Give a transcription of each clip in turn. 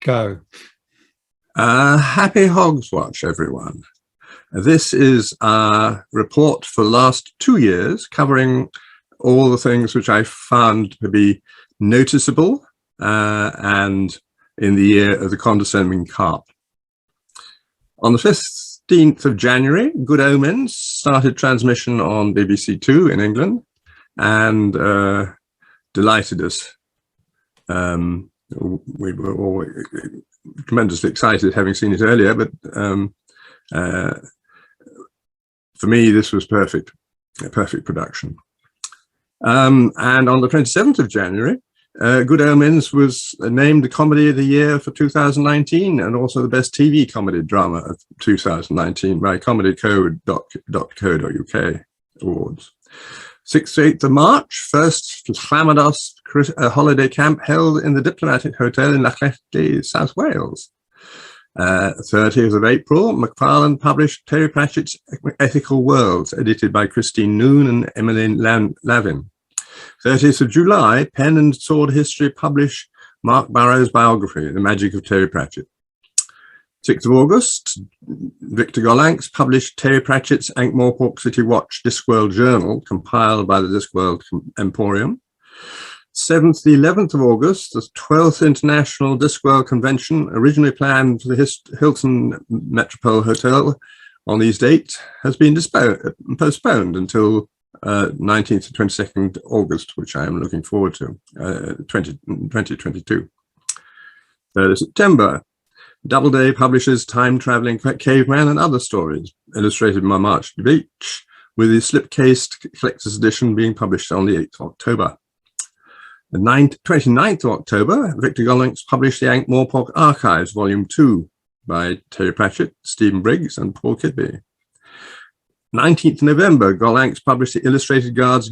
Go. Happy Hogswatch, everyone. This is a report for the last 2 years covering all the things which I found to be noticeable and in the year of the condescending carp. On the 15th of January, Good Omens started transmission on BBC Two in England and delighted us. We were all tremendously excited having seen it earlier, but for me this was perfect, a perfect production. And on the 27th of January, Good Omens was named the Comedy of the Year for 2019 and also the Best TV Comedy Drama of 2019 by comedycode.co.uk awards. 6th to 8th of March, first Llamados holiday camp held in the Diplomatic Hotel in Llachletti, South Wales. 30th of April, Macfarlane published Terry Pratchett's Ethical Worlds, edited by Christine Noon and Emmeline Lavin. 30th of July, Pen and Sword History published Mark Burroughs' biography, The Magic of Terry Pratchett. 6th of August, Victor Gollancz published Terry Pratchett's Ankh-Morpork City Watch Discworld Journal, compiled by the Discworld Emporium. 7th to 11th of August, the 12th International Discworld Convention, originally planned for the Hilton Metropole Hotel on these dates, has been postponed until 19th to 22nd August, which I am looking forward to, 2022. 3rd of September, Doubleday publishes Time-Travelling Caveman and Other Stories, illustrated by March Beach, with the slipcase collector's edition being published on the 8th of October. The 29th of October, Victor Gollancz published the Ankh-Morpork Archives, Volume 2, by Terry Pratchett, Stephen Briggs, and Paul Kidby. 19th November, Gollancz published the Illustrated Guards,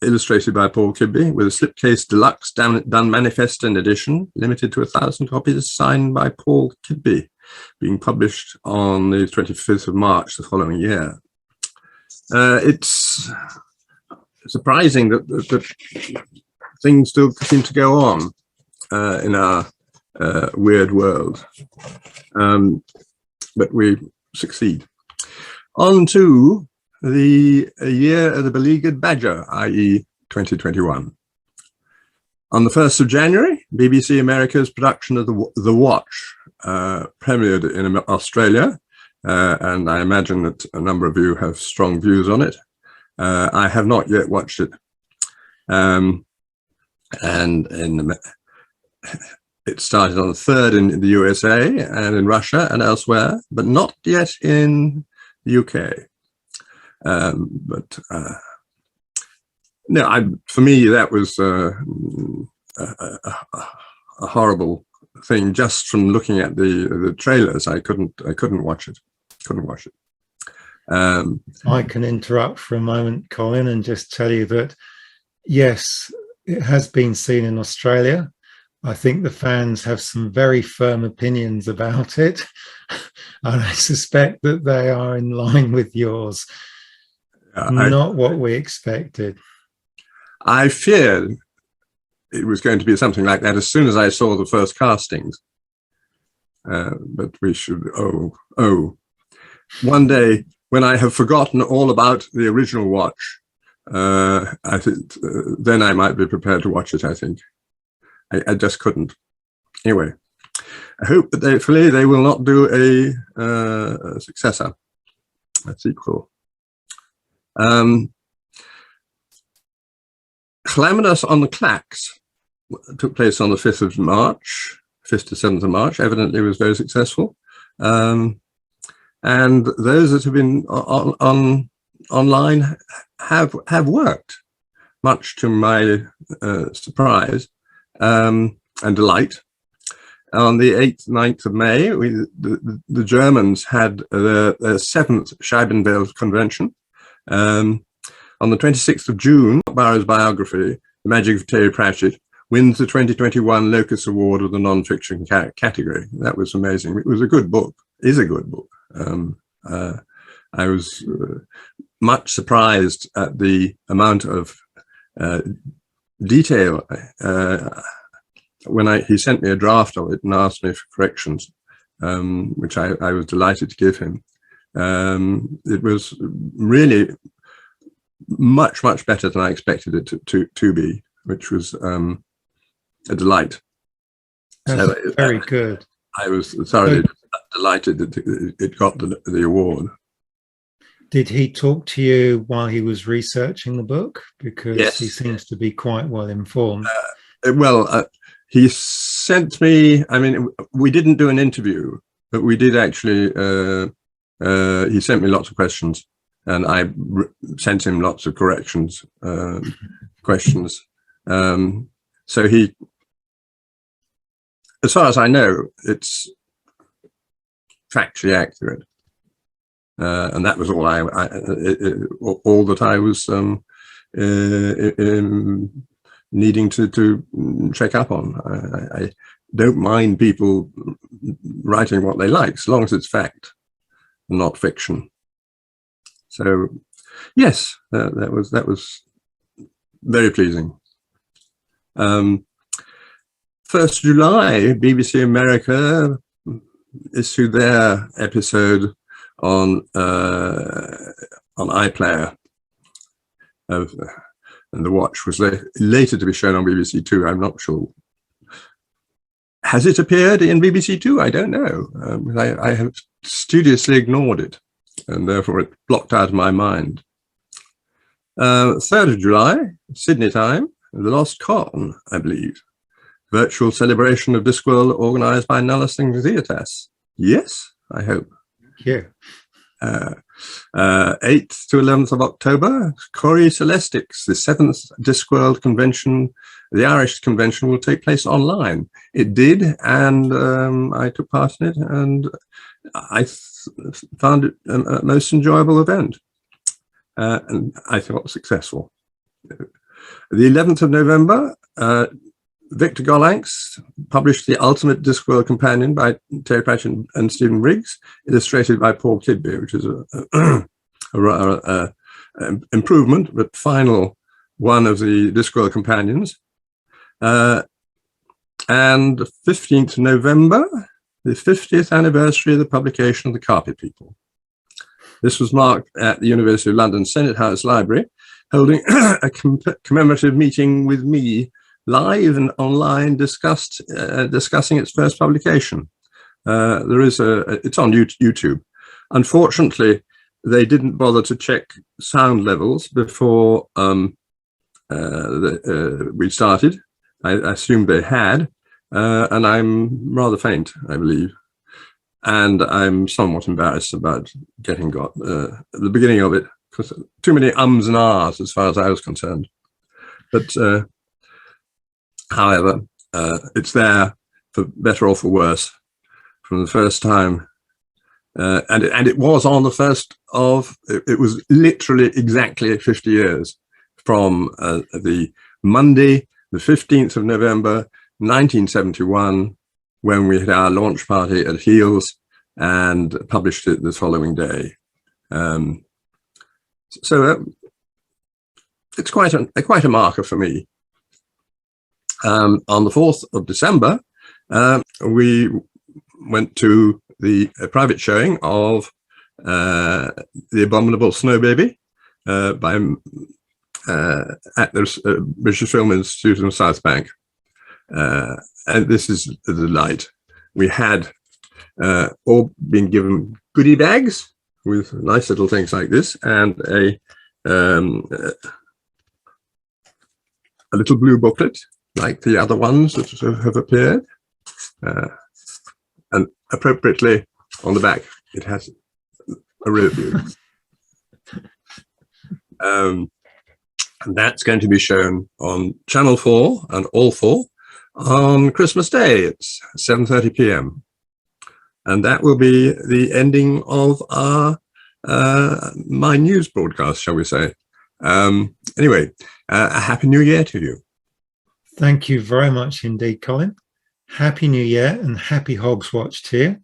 illustrated by Paul Kidby, with a slipcase deluxe done manifest and edition, limited to 1,000 copies, signed by Paul Kidby, being published on the 25th of March the following year. It's surprising that things still seem to go on in our weird world, but we succeed. On to the Year of the Beleaguered Badger, i.e. 2021. On the 1st of January, BBC America's production of The Watch premiered in Australia, and I imagine that a number of you have strong views on it. I have not yet watched it. It started on the 3rd in the USA and in Russia and elsewhere, but not yet in the UK. No, for me that was a horrible thing. Just from looking at the trailers, I couldn't watch it. I can interrupt for a moment, Colin, and just tell you that yes, it has been seen in Australia. I think the fans have some very firm opinions about it, and I suspect that they are in line with yours. Not what we expected. I feared it was going to be something like that as soon as I saw the first castings. But we should, one day when I have forgotten all about the original Watch, I think then I might be prepared to watch it, I think. I just couldn't. Anyway, I hope that hopefully they will not do a successor, a sequel. Calamitous on the Clacks took place on the 5th of March, 5th to 7th of March, evidently was very successful. And those that have been online have worked, much to my surprise and delight. On the 8th, 9th of May, the Germans had their 7th Scheibenwelt convention. On the 26th of June, Burroughs' biography, The Magic of Terry Pratchett, wins the 2021 Locus Award of the non-fiction category. That was amazing. It was a good book, is a good book. I was much surprised at the amount of detail when he sent me a draft of it and asked me for corrections, which I was delighted to give him. It was really much better than I expected it to be, which was a delight. That's So very good. I was thoroughly delighted that it got the award. Did he talk to you while he was researching the book? Because yes, he seems to be quite well informed. He sent me, I mean, we didn't do an interview, but we did actually, he sent me lots of questions, and I sent him lots of questions. So he, as far as I know, it's factually accurate. And that was all all that I was needing to check up on. I don't mind people writing what they like, as long as it's fact and not fiction. So, yes, that was very pleasing. 1st July, BBC America issued their episode on iPlayer, and the watch was later to be shown on BBC Two. I'm not sure. Has it appeared in BBC Two? I don't know. I have studiously ignored it, and therefore it blocked out of my mind. 3rd of July, Sydney time, the Lost Con, I believe. Virtual celebration of Discworld organised by Nullis Theatas. Yes, I hope. Yeah. 8th to 11th of October, Cori Celestics, the 7th Discworld convention, the Irish convention, will take place online. It did, and I took part in it, and I found it a most enjoyable event, and I thought successful. The 11th of November, Victor Gollancz published The Ultimate Discworld Companion by Terry Pratchett and Stephen Briggs, illustrated by Paul Kidby, which is a improvement, but final one of the Discworld companions. And the 15th of November, the 50th anniversary of the publication of The Carpet People. This was marked at the University of London Senate House Library, holding a commemorative meeting with me, live and online, discussing its first publication. It's on YouTube. Unfortunately, they didn't bother to check sound levels before we started. I assumed they had, and I'm rather faint, I believe. And I'm somewhat embarrassed about getting got at the beginning of it, because too many ums and ahs as far as I was concerned. But however, it's there for better or for worse from the first time. And it was on the first of, it was literally exactly 50 years from the Monday, the 15th of November, 1971, when we had our launch party at Heels and published it the following day. So it's quite a marker for me. On the 4th of December, we went to the private showing of The Abominable Snow Baby by at the British Film Institute of South Bank. And this is a delight. We had all been given goodie bags with nice little things like this, and a little blue booklet like the other ones that have appeared, and appropriately on the back it has a review. And that's going to be shown on Channel 4 and All 4 on Christmas Day. It's 7:30 p.m. And that will be the ending of our my news broadcast, shall we say. Anyway, a Happy New Year to you. Thank you very much indeed, Colin. Happy New Year and happy Hogswatch to you.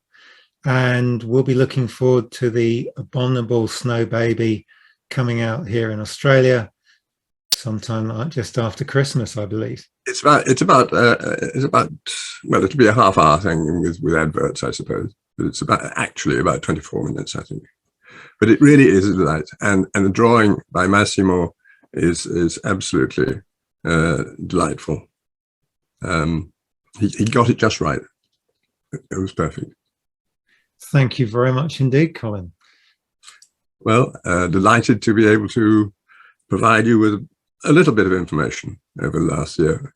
And we'll be looking forward to the Abominable Snow Baby coming out here in Australia sometime just after Christmas, I believe. It's about well, it'll be a half-hour thing with adverts, I suppose, but it's actually about 24 minutes, I think. But it really is a delight, and the drawing by Massimo is absolutely delightful. He got it just right. It was perfect. Thank you very much indeed, Colin. Well, delighted to be able to provide you with a little bit of information over the last year.